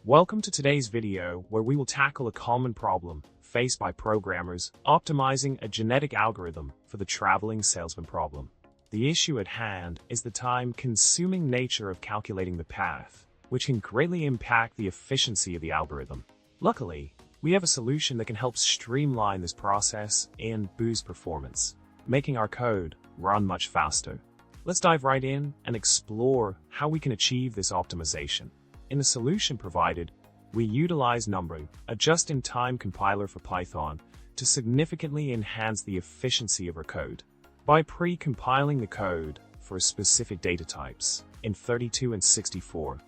Welcome to today's video where we will tackle a common problem faced by programmers optimizing a genetic algorithm for the traveling salesman problem. The issue at hand is the time-consuming nature of calculating the path, which can greatly impact the efficiency of the algorithm. Luckily, we have a solution that can help streamline this process and boost performance, making our code run much faster. Let's dive right in and explore how we can achieve this optimization. In the solution provided, we utilize Numba, a just-in-time compiler for Python, to significantly enhance the efficiency of our code. By pre-compiling the code for specific data types in 32 and 64,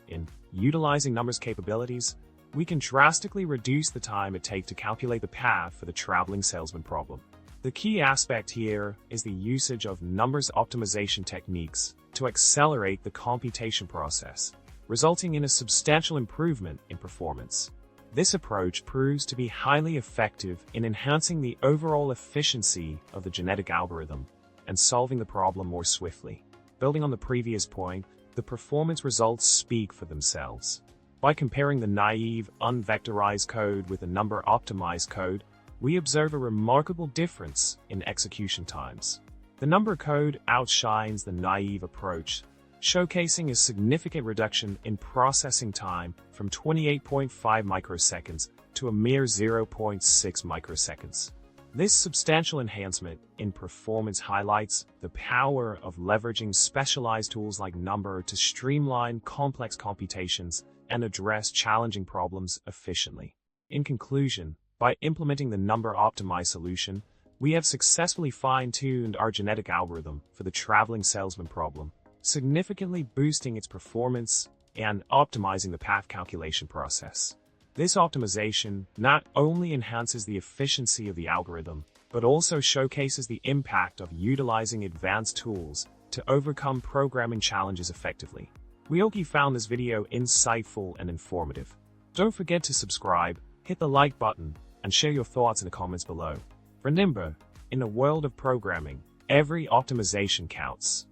in utilizing Numba's capabilities, we can drastically reduce the time it takes to calculate the path for the traveling salesman problem. The key aspect here is the usage of Numba's optimization techniques to accelerate the computation process, resulting in a substantial improvement in performance. This approach proves to be highly effective in enhancing the overall efficiency of the genetic algorithm and solving the problem more swiftly. Building on the previous point, the performance results speak for themselves. By comparing the naive, unvectorized code with the Numba-optimized code, we observe a remarkable difference in execution times. The Numba code outshines the naive approach, showcasing a significant reduction in processing time from 28.5 microseconds to a mere 0.6 microseconds. This substantial enhancement in performance highlights the power of leveraging specialized tools like Numba to streamline complex computations and address challenging problems efficiently. In conclusion, by implementing the Numba-optimized solution, we have successfully fine-tuned our genetic algorithm for the traveling salesman problem, significantly boosting its performance and optimizing the path calculation process. This optimization not only enhances the efficiency of the algorithm, but also showcases the impact of utilizing advanced tools to overcome programming challenges effectively. We hope you found this video insightful and informative. Don't forget to subscribe, hit the like button, and share your thoughts in the comments below. For Numba, in the world of programming, every optimization counts.